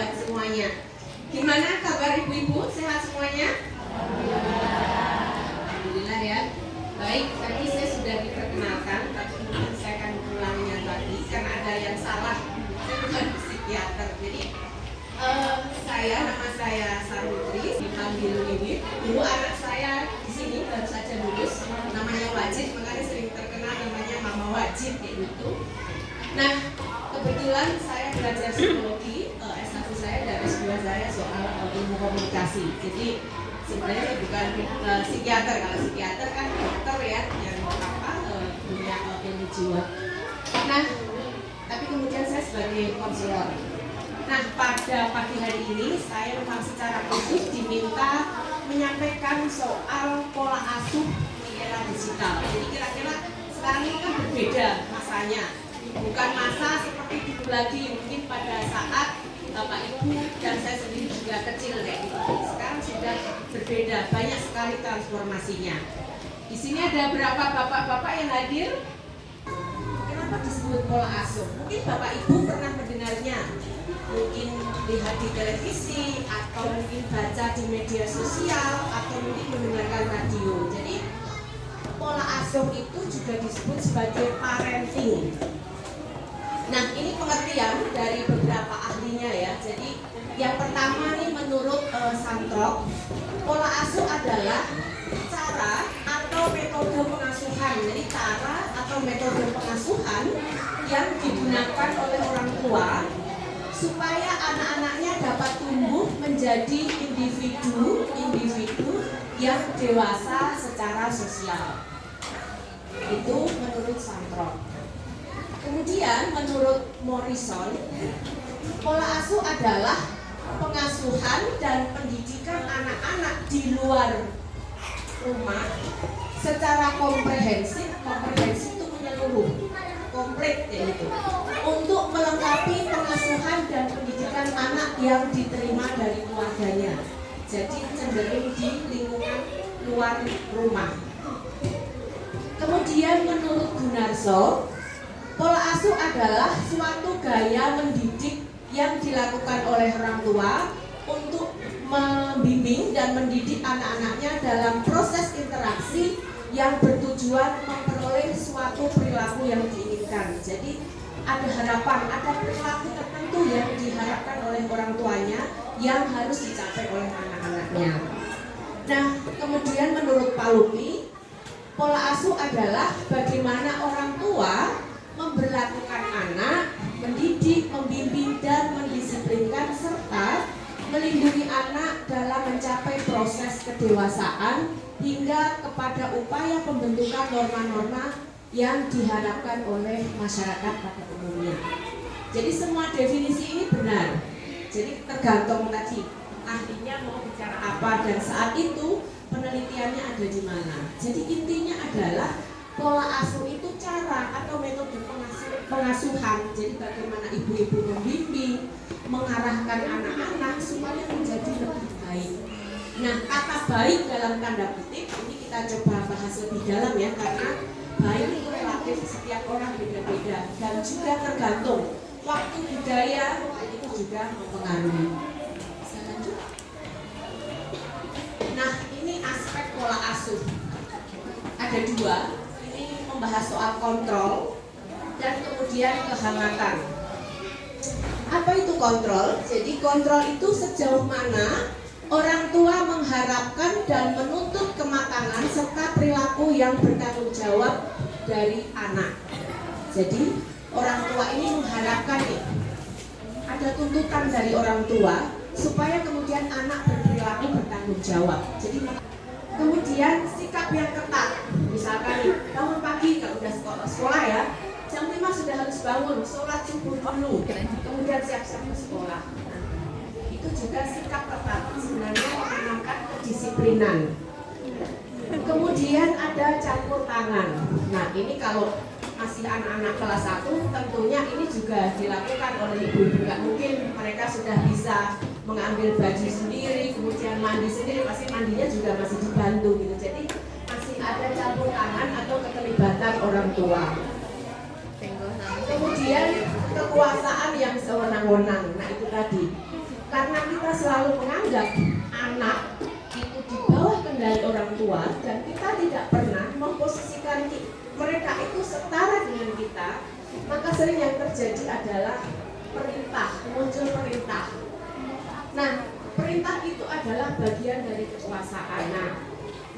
buat semuanya. Gimana kabar ibu-ibu? Sehat semuanya? Alhamdulillah ya. Baik, tadi saya sudah diperkenalkan, tapi mungkin saya akan mengulanginya lagi karena ada yang salah. Saya bukan psikiater. Jadi nama saya Sarutri, dipanggil Wiwit. Dulu anak saya di sini baru saja lulus, namanya Wajib, makanya sering terkenal namanya Mama Wajib kayak gitu. Nah, kebetulan saya belajar psikologi, S1 saya dan S2 saya soal ilmu komunikasi. Jadi sebenarnya saya bukan psikiater. Kalau psikiater kan dokter ya, yang punya ilmu jiwa. Nah, tapi kemudian saya sebagai konselor. Nah, pada pagi hari ini saya memang secara khusus diminta menyampaikan soal pola asuh di era digital. Jadi kira-kira sekarang ini kan berbeda masanya. Bukan masa seperti dulu lagi, mungkin pada saat Bapak Ibu dan saya sendiri juga kecil kayak gitu. Sekarang sudah berbeda, banyak sekali transformasinya. Di sini ada berapa bapak-bapak yang hadir? Kenapa disebut pola asuh? Mungkin Bapak Ibu pernah mendengarnya, mungkin lihat di televisi, atau mungkin baca di media sosial, atau mungkin mendengarkan radio. Jadi pola asuh itu juga disebut sebagai parenting. Nah, ini pengertian dari beberapa ahlinya ya. Jadi yang pertama nih menurut Santrok, pola asuh adalah cara atau metode pengasuhan. Jadi cara atau metode pengasuhan yang digunakan oleh orang tua supaya anak-anaknya dapat tumbuh menjadi individu yang dewasa secara sosial. Itu menurut Santrok. Kemudian menurut Morrison, pola asuh adalah pengasuhan dan pendidikan anak-anak di luar rumah secara komprehensif itu menyeluruh, komplit yaitu untuk melengkapi pengasuhan dan pendidikan anak yang diterima dari keluarganya. Jadi cenderung di lingkungan luar rumah. Kemudian menurut Gunarso, pola asuh adalah suatu gaya mendidik yang dilakukan oleh orang tua untuk membimbing dan mendidik anak-anaknya dalam proses interaksi yang bertujuan memperoleh suatu perilaku yang diinginkan. Jadi ada harapan, ada perilaku tertentu yang diharapkan oleh orang tuanya yang harus dicapai oleh anak-anaknya. Nah, kemudian menurut Palupi, pola asuh adalah bagaimana orang tua memberlakukan anak, mendidik, membimbing, dan mendisiplinkan serta melindungi anak dalam mencapai proses kedewasaan hingga kepada upaya pembentukan norma-norma yang diharapkan oleh masyarakat pada umumnya. Jadi semua definisi ini benar. Jadi tergantung tadi ahlinya mau bicara apa dan saat itu penelitiannya ada di mana. Jadi intinya adalah pola asuh itu cara atau metode pengasuhan. Jadi bagaimana ibu-ibu membimbing, mengarahkan anak-anak supaya menjadi lebih baik. Nah, kata baik dalam tanda kutip ini kita coba bahas lebih dalam ya, karena baik itu relatif, setiap orang beda-beda dan juga tergantung waktu, budaya itu juga mempengaruhi. Bisa lanjut. Nah, ini aspek pola asuh. Ada dua. Membahas soal kontrol dan kemudian kehangatan. Apa itu kontrol? Jadi kontrol itu sejauh mana orang tua mengharapkan dan menuntut kematangan serta perilaku yang bertanggung jawab dari anak. Jadi orang tua ini mengharapkan ada tuntutan dari orang tua supaya kemudian anak berperilaku bertanggung jawab. Jadi kemudian sikap yang ketat, misalkan bangun pagi kalau udah sekolah ya, jam 5 sudah harus bangun, sholat subuh dulu, kemudian siap-siap ke sekolah. Itu juga sikap ketat, sebenarnya menanamkan kedisiplinan. Kemudian ada campur tangan. Nah ini kalau masih anak-anak kelas 1 tentunya ini juga dilakukan oleh ibu-ibu. Nggak mungkin mereka sudah bisa mengambil baju sendiri, kemudian mandi sendiri, pasti mandinya juga masih dibantu gitu. Jadi masih ada campur tangan atau keterlibatan orang tua. Kemudian kekuasaan yang sewenang-wenang. Nah itu tadi karena kita selalu menganggap anak itu di bawah kendali orang tua dan kita tidak pernah memposisikan mereka itu setara dengan kita, maka sering yang terjadi adalah muncul perintah. Nah, perintah itu adalah bagian dari kekuasaan. Nah,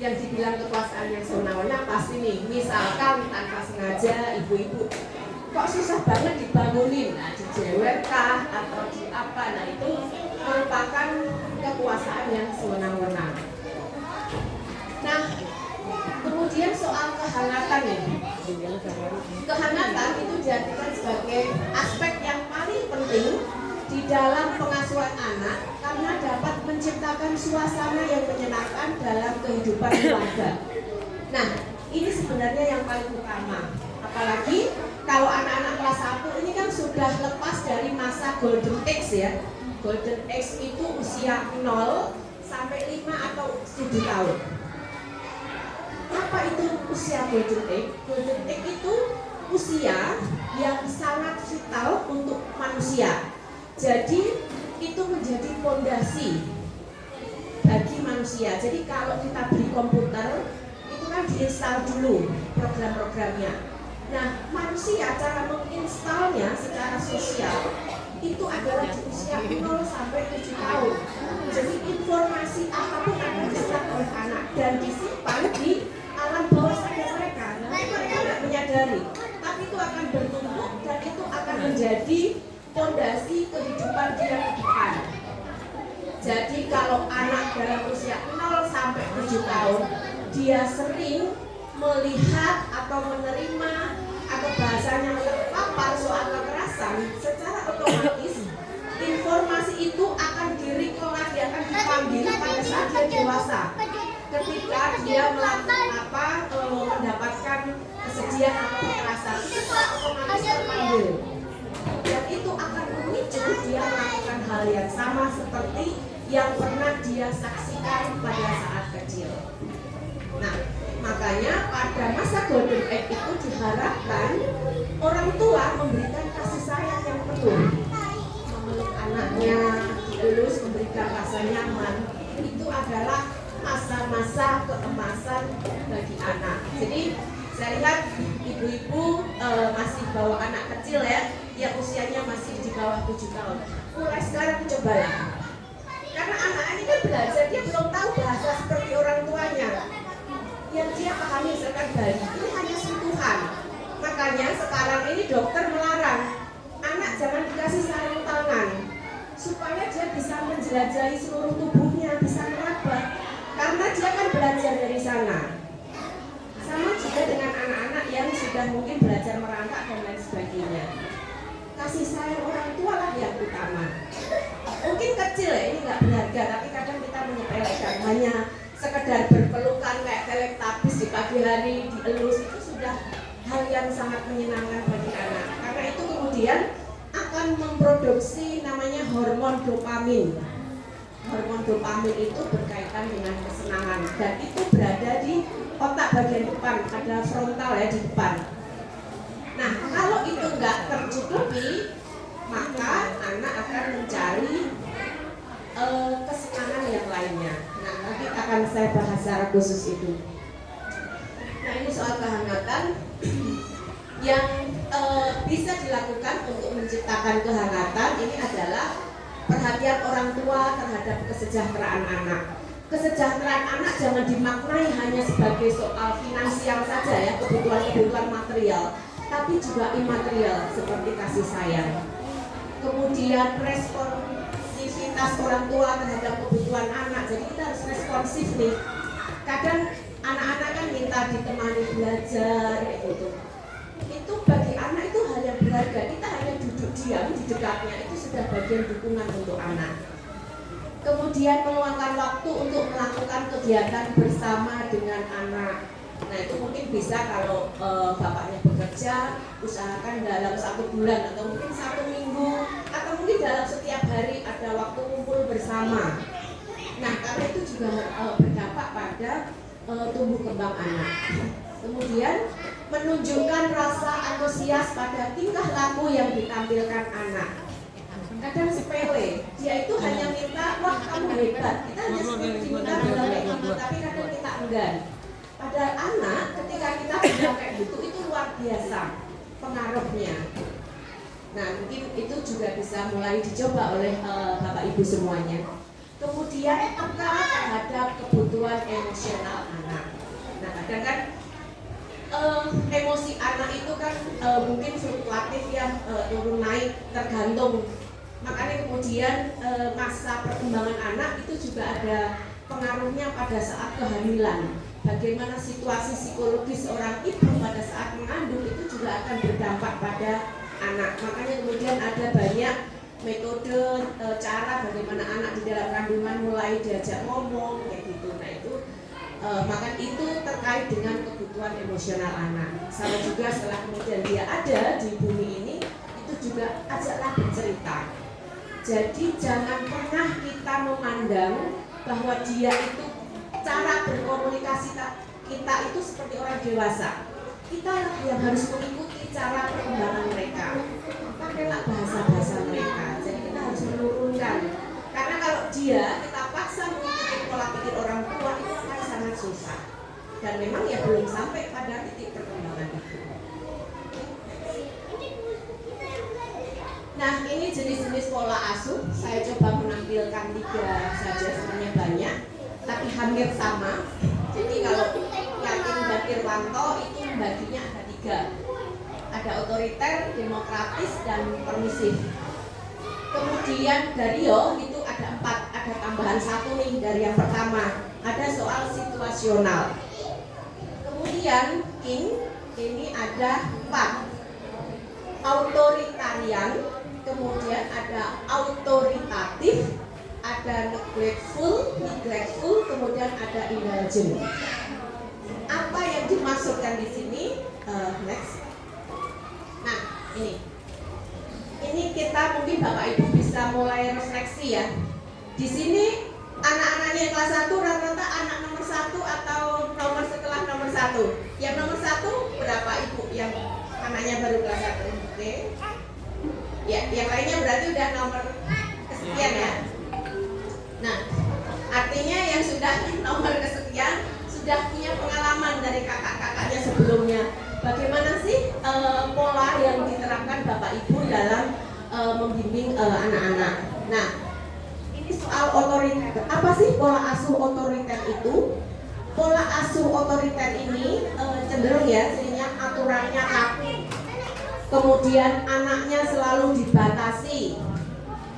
yang dibilang kekuasaan yang sewenang-wenang pasti nih, misalkan tanpa sengaja ibu-ibu kok susah banget dibangunin, nah dijewerkah atau di apa, nah itu merupakan kekuasaan yang sewenang-wenang. Nah, kemudian soal kehangatan ini, kehangatan itu dijadikan sebagai aspek yang paling penting di dalam pengasuhan anak karena dapat menciptakan suasana yang menyenangkan dalam kehidupan keluarga. Nah, ini sebenarnya yang paling utama. Apalagi kalau anak-anak kelas 1 ini kan sudah lepas dari masa golden age ya. Golden age itu usia 0 sampai 5 atau 7 tahun. Apa itu usia golden age? Golden age itu usia yang sangat vital untuk manusia. Jadi itu menjadi fondasi bagi manusia. Jadi kalau kita beli komputer itu kan diinstal dulu program-programnya. Nah, manusia cara menginstalnya secara sosial itu adalah di usia 0 sampai 7 tahun. Jadi informasi apapun akan diserap oleh anak dan disimpan di alam bawah sadar mereka. Mereka tidak menyadari, tapi itu akan bertumbuh dan itu akan menjadi fondasi kehidupan dia ke depan. Jadi kalau anak dalam usia 0 sampai 7 tahun dia sering melihat atau menerima atau bahasanya terpapar soal kekerasan, secara otomatis informasi itu akan direcall lagi, akan dipanggil pada saat dia dewasa. Ketika dia mendapatkan kesedihan atau kekerasan, itu otomatis terpanggil. Dan itu akan memicu dia melakukan hal yang sama seperti yang pernah dia saksikan pada saat kecil. Nah, makanya pada masa golden age itu diharapkan orang tua memberikan kasih sayang yang penuh, memeluk anaknya, dielus, memberikan rasa nyaman. Itu adalah masa-masa keemasan bagi anak. Jadi saya lihat ibu-ibu masih bawa anak kecil ya, yang usianya masih di bawah 7 tahun. Mulai sekarang cobalah. Karena anak ini kan belajar, dia belum tahu bahasa seperti orang tuanya. Yang dia pahami misalkan bayi ini hanya sentuhan. Makanya sekarang ini dokter melarang anak jangan dikasih sarung tangan supaya dia bisa menjelajahi seluruh tubuhnya, bisa meraba. Karena dia kan belajar dari sana. Sama juga dengan anak-anak yang sudah mungkin belajar merangkak dan lain sebagainya. Kasih sayang orang tua lah yang utama. Mungkin kecil ya, ini nggak berharga, tapi kadang kita menyepelekan, hanya sekedar berpelukan kayak Teletubbies di pagi hari, dielus, itu sudah hal yang sangat menyenangkan bagi anak. Karena itu kemudian akan memproduksi namanya hormon dopamin. Hormon dopamin itu berkaitan dengan kesenangan dan itu berada di otak bagian depan, ada frontal ya di depan. Nah, kalau itu nggak tercukupi, maka anak akan mencari kesenangan yang lainnya. Nah, nanti akan saya bahas secara khusus itu. Nah, ini soal kehangatan yang bisa dilakukan untuk menciptakan kehangatan ini adalah perhatian orang tua terhadap kesejahteraan anak. Kesejahteraan anak jangan dimaknai hanya sebagai soal finansial saja ya, kebutuhan-kebutuhan material, tapi juga imaterial seperti kasih sayang. Kemudian responsivitas orang tua terhadap kebutuhan anak. Jadi kita harus responsif nih. Kadang anak-anak kan minta ditemani belajar kayak gitu. Itu bagi anak itu hal yang berharga. Kita hanya duduk diam di dekatnya, itu sudah bagian dukungan untuk anak. Kemudian meluangkan waktu untuk melakukan kegiatan bersama dengan anak. Nah, itu mungkin bisa kalau bapaknya bekerja, usahakan dalam 1 bulan atau mungkin 1 minggu atau mungkin dalam setiap hari ada waktu kumpul bersama. Nah, karena itu juga berdampak pada tumbuh kembang anak. Kemudian menunjukkan rasa antusias pada tingkah laku yang ditampilkan anak. Kadang sepele, dia itu hanya hebat. Kita hanya diminta tapi kadang kita enggan. Pada anak ketika kita sudah kayak gitu itu luar biasa pengaruhnya. Nah mungkin itu juga bisa mulai dicoba oleh Bapak Ibu semuanya. Kemudian peka terhadap kebutuhan emosional anak. Nah kadang kan emosi anak itu kan mungkin fluktuatif ya, turun naik tergantung. Makanya kemudian masa perkembangan anak itu juga ada pengaruhnya pada saat kehamilan. Bagaimana situasi psikologis seorang ibu pada saat mengandung itu juga akan berdampak pada anak. Makanya kemudian ada banyak metode, cara bagaimana anak di dalam kandungan mulai diajak ngomong kayak gitu. Nah itu maka itu terkait dengan kebutuhan emosional anak. Sama juga setelah kemudian dia ada di bumi ini, itu juga ajaklah bercerita. Jadi jangan pernah kita memandang bahwa dia itu cara berkomunikasi kita itu seperti orang dewasa. Kita yang harus mengikuti cara perkembangan mereka. Pakailah bahasa-bahasa mereka. Jadi kita harus menurunkan. Karena kalau kita paksa mengikuti pola pikir orang tua itu akan sangat susah. Dan memang ya belum sampai pada titik perkembangan itu. Nah ini jenis-jenis pola asuh. Saya coba menampilkan 3 saja, sebenarnya banyak, tapi hampir sama. Jadi kalau Yakin dan Irwanto itu membaginya ada 3. Ada otoriter, demokratis, dan permisif. Kemudian Dario itu ada 4. Ada tambahan 1 nih dari yang pertama. Ada soal situasional. Kemudian King ini ada 4. Autoritarian, kemudian ada autoritatif, ada neglectful, kemudian ada indulgent. Apa yang dimaksudkan di sini? Next. Nah, ini kita mungkin Bapak Ibu bisa mulai refleksi ya. Di sini anak-anaknya yang kelas 1 rata-rata anak nomor 1 atau nomor setelah nomor 1. Yang nomor 1 berapa Ibu yang anaknya baru kelas 1? Oke. Ya, yang lainnya berarti udah nomor kesekian ya. Nah, artinya yang sudah nomor kesekian sudah punya pengalaman dari kakak-kakaknya sebelumnya. Bagaimana sih pola yang diterapkan Bapak Ibu dalam membimbing anak-anak? Nah, ini soal otoriter. Apa sih pola asuh otoriter itu? Pola asuh otoriter ini cenderung ya, sehingga aturannya kaku. Kemudian anaknya selalu dibatasi.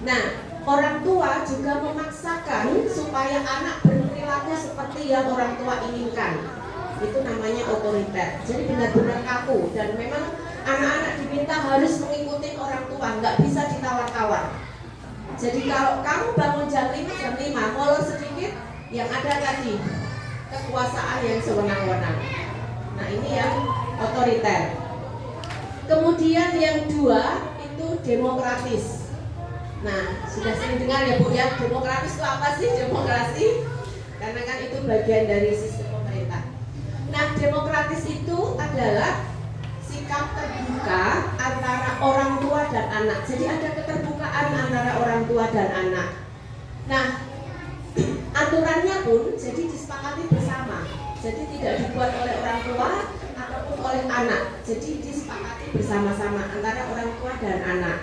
Nah, orang tua juga memaksakan supaya anak berperilaku seperti yang orang tua inginkan. Itu namanya otoriter. Jadi benar-benar kaku dan memang anak-anak diminta harus mengikuti orang tua, nggak bisa ditawar-tawar. Jadi kalau kamu bangun jam 5, molor sedikit, yang ada tadi kekuasaan yang sewenang-wenang. Nah ini yang otoriter. Kemudian yang 2 itu demokratis. Nah sudah sering dengar ya Bu ya, demokratis itu apa sih demokrasi? Karena kan itu bagian dari sistem pemerintah. Nah demokratis itu adalah sikap terbuka antara orang tua dan anak. Jadi ada keterbukaan antara orang tua dan anak. Nah aturannya pun jadi disepakati bersama. Jadi tidak dibuat oleh orang tua ataupun oleh anak. Jadi disepakati bersama-sama antara orang tua dan anak.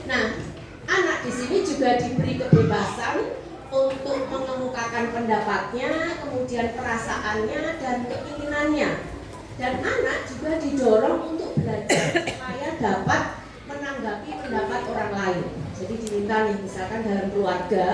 Nah, anak di sini juga diberi kebebasan untuk mengemukakan pendapatnya, kemudian perasaannya dan keinginannya. Dan anak juga didorong untuk belajar supaya dapat menanggapi pendapat orang lain. Jadi diminta nih, misalkan dalam keluarga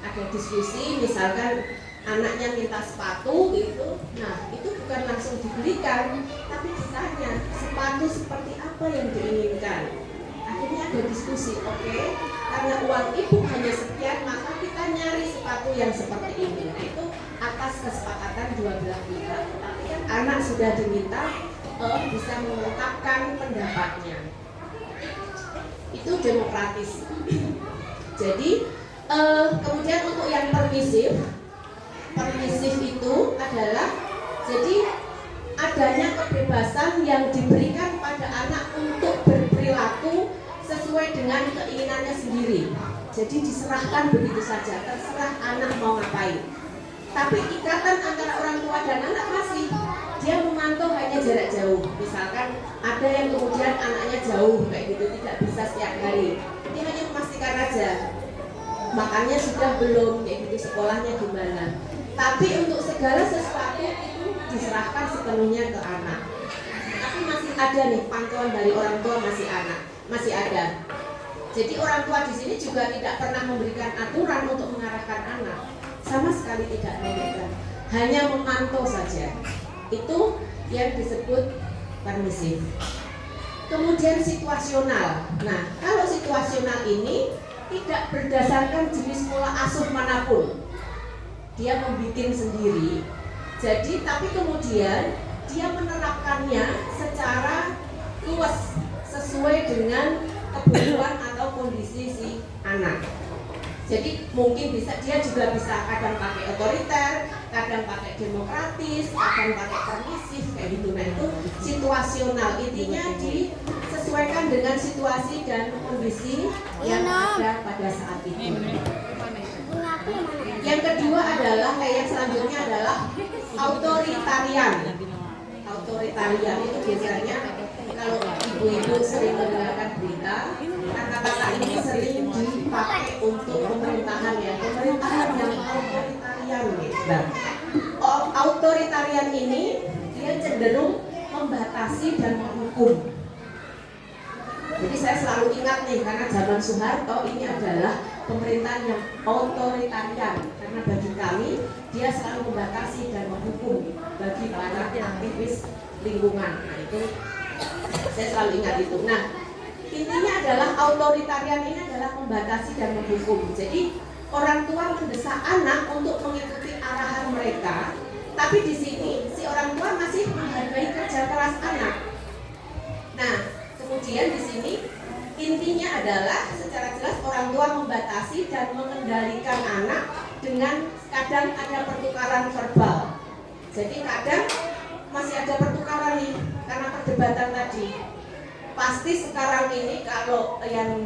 ada diskusi, misalkan anaknya minta sepatu gitu. Nah, itu bukan langsung dibelikan, tapi ditanya sepatu seperti apa yang diinginkan. Akhirnya ada diskusi, oke, karena uang ibu hanya sekian, maka kita nyari sepatu yang seperti ini. Nah, itu atas kesepakatan dua belah pihak. Tapi kan anak sudah diminta bisa mengungkapkan pendapatnya. Itu demokratis. Jadi kemudian untuk yang permisif itu adalah jadi adanya kebebasan yang diberikan pada anak untuk berperilaku sesuai dengan keinginannya sendiri. Jadi diserahkan begitu saja, terserah anak mau ngapain. Tapi ikatan antara orang tua dan anak masih, dia memantau hanya jarak jauh. Misalkan ada yang kemudian anaknya jauh kayak gitu, tidak bisa setiap hari, dia hanya memastikan aja makannya sudah belum, kayak gitu, sekolahnya gimana. Tapi untuk segala sesuatu itu diserahkan sepenuhnya ke anak. Tapi masih ada nih pantauan dari orang tua, masih ada. Jadi orang tua di sini juga tidak pernah memberikan aturan untuk mengarahkan anak, sama sekali tidak memberikan, hanya memantau saja. Itu yang disebut permisif. Kemudian situasional. Nah, kalau situasional ini tidak berdasarkan jenis pola asuh manapun, dia membuat sendiri. Jadi, tapi kemudian dia menerapkannya secara luas sesuai dengan kebutuhan atau kondisi si anak. Jadi mungkin dia juga bisa kadang pakai otoriter, kadang pakai demokratis, kadang pakai permisif kayak gitu. Nah, itu situasional, intinya disesuaikan dengan situasi dan kondisi yang ada pada saat itu. Yang kedua adalah yang selanjutnya adalah otoritarian. Otoritarian itu biasanya kalau ibu-ibu sering mendengarkan berita, kata-kata ini sering dipakai untuk pemerintahan ya, pemerintahan yang otoritarian. Nah, otoritarian ini dia cenderung membatasi dan menghukum. Jadi saya selalu ingat nih, karena zaman Soeharto ini adalah pemerintahan yang otoritarian, karena bagi kami dia selalu membatasi dan menghukum bagi para aktivis lingkungan. Nah, itu saya selalu ingat itu. Nah, intinya adalah otoritarian ini adalah membatasi dan menghukum. Jadi orang tua mendesak anak untuk mengikuti arahan mereka, tapi di sini si orang tua masih menghargai kerja keras anak. Nah, kemudian di sini intinya adalah secara jelas orang tua membatasi dan mengendalikan anak dengan kadang ada pertukaran verbal. Jadi kadang masih ada pertukaran nih karena perdebatan tadi. Pasti sekarang ini kalau yang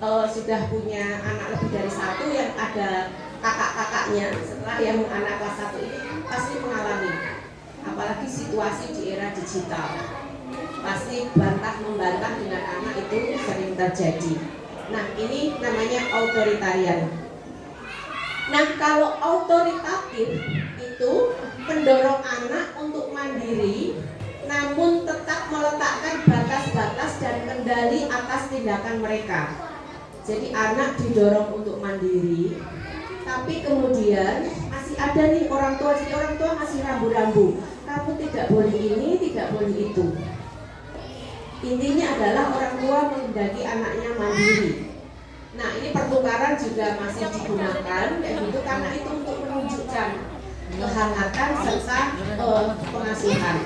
sudah punya anak lebih dari satu, yang ada kakak-kakaknya setelah yang anak kelas 1 ini pasti mengalami, apalagi situasi di era digital, pasti bantah membantah dengan anak itu sering terjadi. Nah, ini namanya otoritarian. Nah, kalau otoritatif itu mendorong anak untuk mandiri, namun tetap meletakkan batas-batas dan kendali atas tindakan mereka. Jadi anak didorong untuk mandiri, tapi kemudian masih ada nih orang tua, jadi orang tua masih rambu-rambu, kamu tidak boleh ini, tidak boleh itu. Intinya adalah orang tua menghendaki anaknya mandiri. Nah, ini pertukaran juga masih digunakan kayak gitu, karena itu untuk menunjukkan kehangatan serta pengasuhan.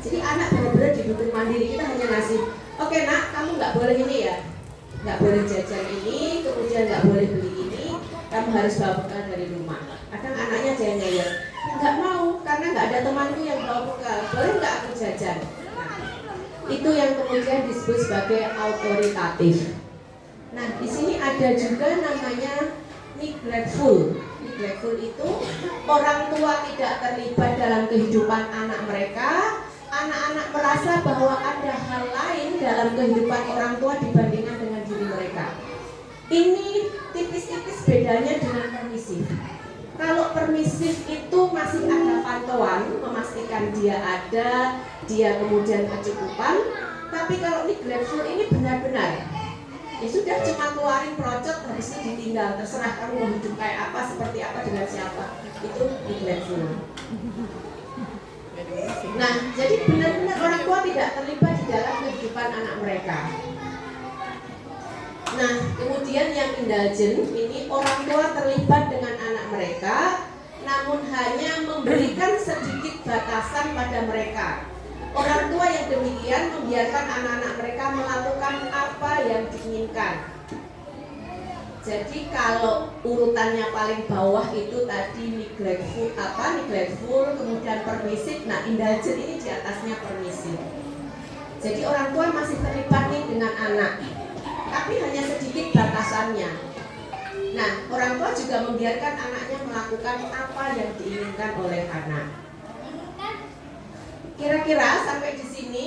Jadi anak benar-benar didukung mandiri. Kita hanya ngasih, oke nak, kamu nggak boleh ini ya, nggak boleh jajan ini, kemudian nggak boleh beli ini, kamu harus bawa bekal dari rumah. Kadang anaknya jangan ya, nggak mau karena nggak ada temanku yang bawa bekal, boleh nggak aku jajan? Nah, itu yang kemudian disebut sebagai otoritatif. Nah, di sini ada juga namanya neglectful. Neglectful itu orang tua tidak terlibat dalam kehidupan anak mereka. Anak-anak merasa bahwa ada hal lain dalam kehidupan orang tua dibandingkan dengan diri mereka. Ini tipis-tipis bedanya dengan permisif. Kalau permisif itu masih ada pantauan, memastikan dia ada, dia kemudian kecukupan. Tapi kalau neglectful ini benar-benar, ya sudah, cuma keluarin procot, habis itu ditinggal, terserah kamu mau hidup kayak apa, seperti apa, dengan siapa. Itu neglectful. Nah, jadi benar-benar orang tua tidak terlibat di dalam kehidupan anak mereka. Nah, kemudian yang indulgent ini orang tua terlibat dengan anak mereka, namun hanya memberikan sedikit batasan pada mereka. Orang tua yang demikian membiarkan anak-anak mereka melakukan apa yang diinginkan. Jadi kalau urutannya paling bawah itu tadi neglectful, kemudian permisif. Nah, indulgent ini di atasnya permisif. Jadi orang tua masih terlibat nih dengan anak, tapi hanya sedikit batasannya. Nah, orang tua juga membiarkan anaknya melakukan apa yang diinginkan oleh anak. Kira-kira sampai di sini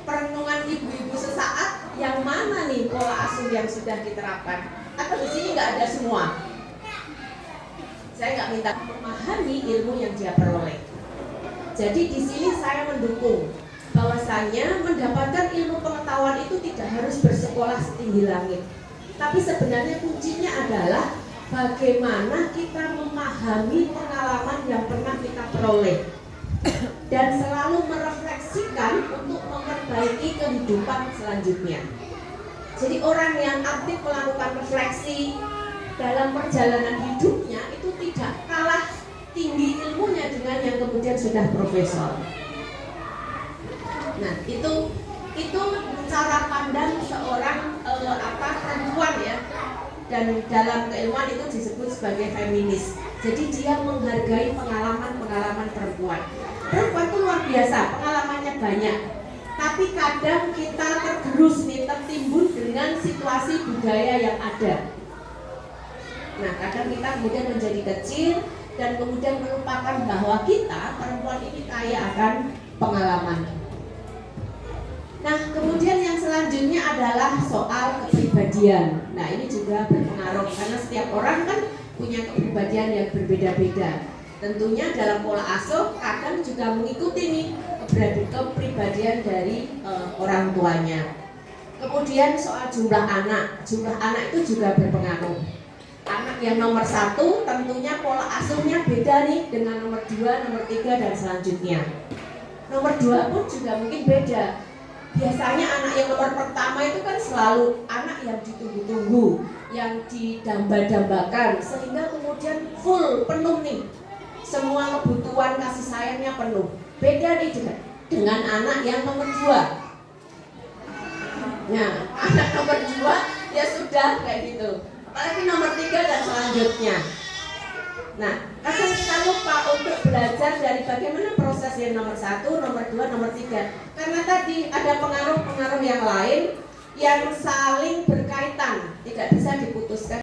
perenungan ibu-ibu sesaat yang mana nih pola asuh yang sudah diterapkan? Atau di sini nggak ada semua? Saya nggak minta memahami ilmu yang dia peroleh. Jadi di sini saya mendukung bahwasanya mendapatkan ilmu pengetahuan itu tidak harus bersekolah setinggi langit. Tapi sebenarnya kuncinya adalah bagaimana kita memahami pengalaman yang pernah kita peroleh dan selalu merefleksikan untuk memperbaiki kehidupan selanjutnya. Jadi orang yang aktif melakukan refleksi dalam perjalanan hidupnya itu tidak kalah tinggi ilmunya dengan yang kemudian sudah profesor. Nah, itu cara pandang seorang perempuan ya. Dan dalam keilmuan itu disebut sebagai feminis. Jadi dia menghargai pengalaman-pengalaman perempuan. Perempuan itu luar biasa, pengalamannya banyak. Tapi kadang kita tergerus nih, tertimbun dengan situasi budaya yang ada. Nah, kadang kita kemudian menjadi kecil dan kemudian melupakan bahwa kita perempuan ini kaya akan pengalaman. Nah, kemudian yang selanjutnya adalah soal kepribadian. Nah, ini juga berpengaruh karena setiap orang kan punya kepribadian yang berbeda-beda. Tentunya dalam pola asuh kadang juga mengikuti nih kepribadian dari orang tuanya. Kemudian soal jumlah anak itu juga berpengaruh. Anak yang nomor 1 tentunya pola asuhnya beda nih dengan nomor 2, nomor 3 dan selanjutnya. Nomor 2 pun juga mungkin beda. Biasanya anak yang nomor pertama itu kan selalu anak yang ditunggu-tunggu, yang didamba-dambakan, sehingga kemudian full, penuh nih. Semua kebutuhan kasih sayangnya penuh. Beda nih dengan anak yang nomor 2. Nah, anak nomor 2 ya sudah kayak gitu. Apalagi nomor 3 dan selanjutnya. Nah, kadang kita lupa untuk belajar dari bagaimana proses yang nomor 1, nomor 2, nomor 3. Karena tadi ada pengaruh-pengaruh yang lain yang saling berkaitan, tidak bisa diputuskan